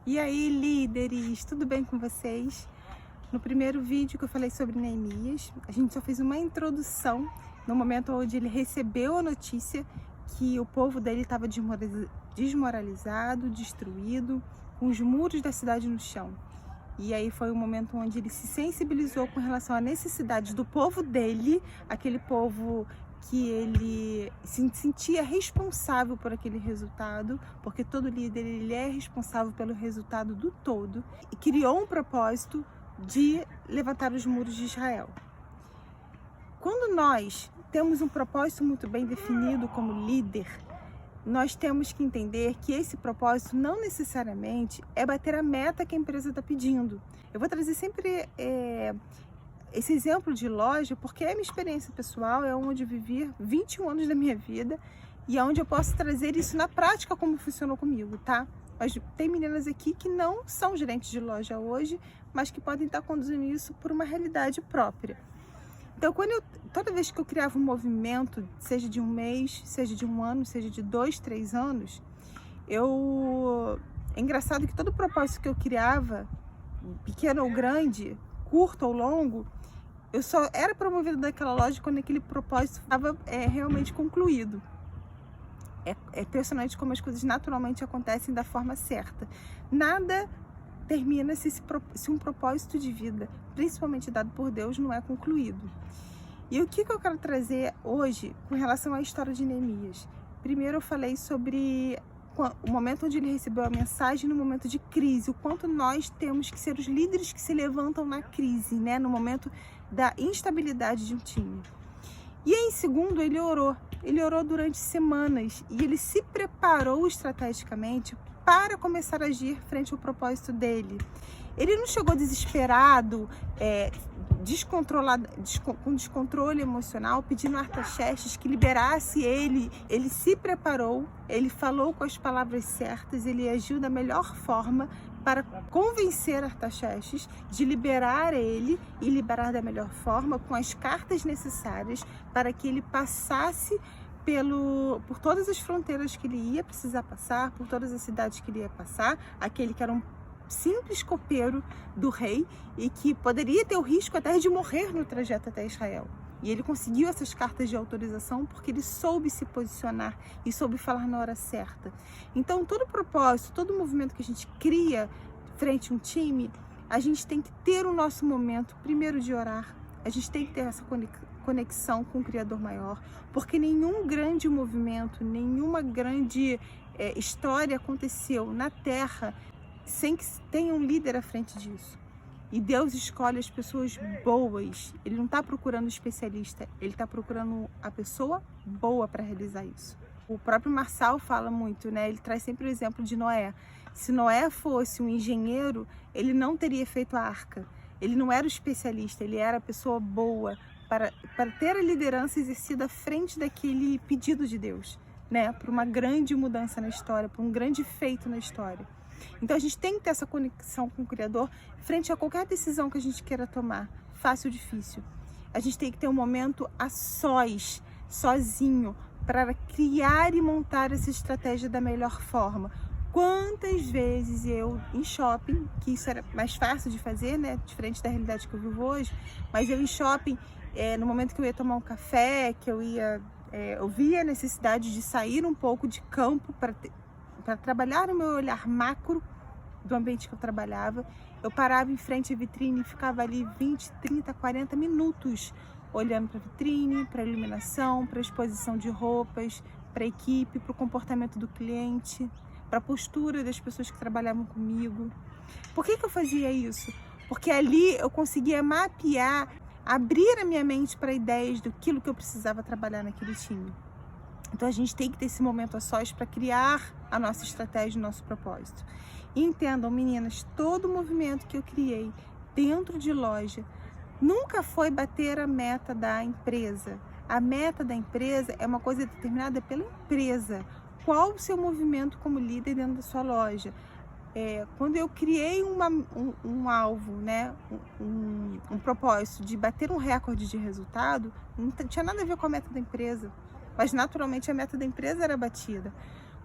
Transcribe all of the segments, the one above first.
E aí, líderes, tudo bem com vocês? No primeiro vídeo que eu falei sobre Neemias, a gente só fez uma introdução no momento onde ele recebeu a notícia que o povo dele estava desmoralizado, destruído, com os muros da cidade no chão. E aí foi o momento onde ele se sensibilizou com relação à necessidade do povo dele, aquele povo que ele se sentia responsável por aquele resultado, porque todo líder ele é responsável pelo resultado do todo, e criou um propósito de levantar os muros de Israel. Quando nós temos um propósito muito bem definido como líder, nós temos que entender que esse propósito não necessariamente é bater a meta que a empresa está pedindo. Eu vou trazer sempre esse exemplo de loja, porque é a minha experiência pessoal, é onde eu vivi 21 anos da minha vida e é onde eu posso trazer isso na prática como funcionou comigo, tá? Mas tem meninas aqui que não são gerentes de loja hoje, mas que podem estar conduzindo isso por uma realidade própria. Então, toda vez que eu criava um movimento, seja de um mês, seja de um ano, seja de 2, 3 anos, é engraçado que todo propósito que eu criava, pequeno ou grande, curto ou longo, eu só era promovida daquela loja quando aquele propósito estava realmente concluído. É impressionante como as coisas naturalmente acontecem da forma certa. Nada termina se um propósito de vida, principalmente dado por Deus, não é concluído. E o que eu quero trazer hoje com relação à história de Neemias? Primeiro eu falei sobre o momento onde ele recebeu a mensagem no momento de crise, o quanto nós temos que ser os líderes que se levantam na crise, né? No momento da instabilidade de um time. E aí, em segundo, ele orou durante semanas e ele se preparou estrategicamente para começar a agir frente ao propósito dele. Ele não chegou desesperado, descontrolado, com descontrole emocional, pedindo a Artaxerxes que liberasse ele. Ele se preparou, ele falou com as palavras certas, ele agiu da melhor forma para convencer Artaxerxes de liberar ele e liberar da melhor forma, com as cartas necessárias para que ele passasse por todas as fronteiras que ele ia precisar passar, por todas as cidades que ele ia passar, aquele que era um simples copeiro do rei e que poderia ter o risco até de morrer no trajeto até Israel. E ele conseguiu essas cartas de autorização porque ele soube se posicionar e soube falar na hora certa. Então, todo propósito, todo movimento que a gente cria frente a um time, a gente tem que ter o nosso momento primeiro de orar, a gente tem que ter essa conexão com o Criador maior, porque nenhum grande movimento, nenhuma grande história aconteceu na Terra sem que tenha um líder à frente disso. E Deus escolhe as pessoas boas. Ele não está procurando especialista, ele está procurando a pessoa boa para realizar isso. O próprio Marçal fala muito, né? Ele traz sempre o exemplo de Noé. Se Noé fosse um engenheiro, ele não teria feito a arca. Ele não era o especialista, ele era a pessoa boa para ter a liderança exercida à frente daquele pedido de Deus, né? Para uma grande mudança na história, para um grande feito na história. Então a gente tem que ter essa conexão com o Criador frente a qualquer decisão que a gente queira tomar, fácil ou difícil. A gente tem que ter um momento a sós, sozinho, para criar e montar essa estratégia da melhor forma. Quantas vezes eu, em shopping, que isso era mais fácil de fazer, né, diferente da realidade que eu vivo hoje, mas eu em shopping, no momento que eu ia tomar um café, que eu via a necessidade de sair um pouco de campo para trabalhar o meu olhar macro do ambiente que eu trabalhava, eu parava em frente à vitrine e ficava ali 20, 30, 40 minutos olhando para a vitrine, para a iluminação, para a exposição de roupas, para a equipe, para o comportamento do cliente, para a postura das pessoas que trabalhavam comigo. Por que eu fazia isso? Porque ali eu conseguia mapear, abrir a minha mente para ideias daquilo que eu precisava trabalhar naquele time. Então a gente tem que ter esse momento a sós para criar a nossa estratégia, o nosso propósito. E entendam, meninas, todo o movimento que eu criei dentro de loja nunca foi bater a meta da empresa. A meta da empresa é uma coisa determinada pela empresa. Qual o seu movimento como líder dentro da sua loja? Quando eu criei um alvo, né, um propósito de bater um recorde de resultado, não tinha nada a ver com a meta da empresa, mas naturalmente a meta da empresa era batida.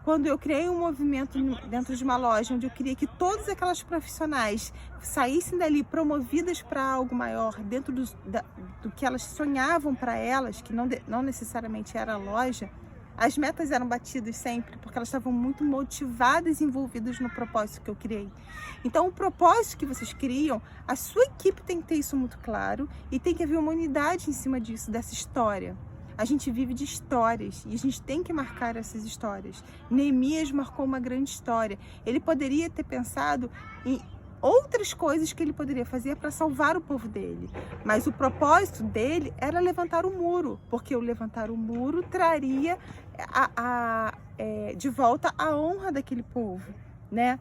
Quando eu criei um movimento dentro de uma loja, onde eu queria que todas aquelas profissionais saíssem dali promovidas para algo maior, dentro do que elas sonhavam para elas, que não necessariamente era a loja, as metas eram batidas sempre, porque elas estavam muito motivadas e envolvidas no propósito que eu criei. Então, o propósito que vocês criam, a sua equipe tem que ter isso muito claro e tem que haver uma unidade em cima disso, dessa história. A gente vive de histórias e a gente tem que marcar essas histórias. Neemias marcou uma grande história. Ele poderia ter pensado em outras coisas que ele poderia fazer para salvar o povo dele. Mas o propósito dele era levantar o muro, porque o levantar o muro traria de volta a honra daquele povo, né?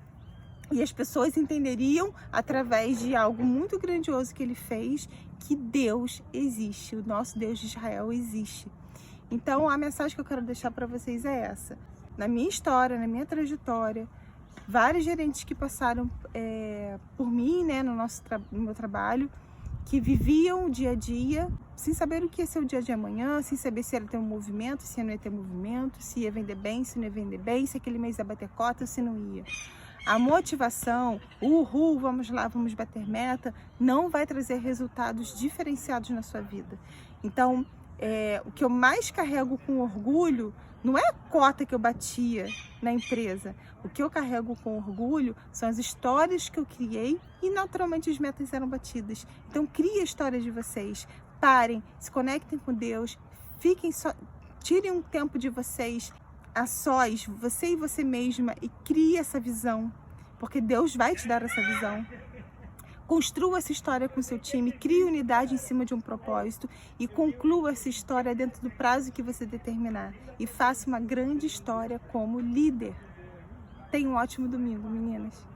E as pessoas entenderiam, através de algo muito grandioso que ele fez, que Deus existe, o nosso Deus de Israel existe. Então, a mensagem que eu quero deixar para vocês é essa. Na minha história, na minha trajetória, vários gerentes que passaram por mim, né, no meu trabalho, que viviam o dia a dia, sem saber o que ia ser o dia de amanhã, sem saber se ia ter um movimento, se não ia ter movimento, se ia vender bem, se não ia vender bem, se aquele mês ia bater cota, se não ia. A motivação, uhul, vamos lá, vamos bater meta, não vai trazer resultados diferenciados na sua vida. Então, o que eu mais carrego com orgulho não é a cota que eu batia na empresa. O que eu carrego com orgulho são as histórias que eu criei e naturalmente as metas eram batidas. Então, crie a história de vocês. Parem, se conectem com Deus, tirem um tempo de vocês a sós, você e você mesma, e crie essa visão, porque Deus vai te dar essa visão. Construa essa história com seu time, crie unidade em cima de um propósito e conclua essa história dentro do prazo que você determinar. E faça uma grande história como líder. Tenha um ótimo domingo, meninas.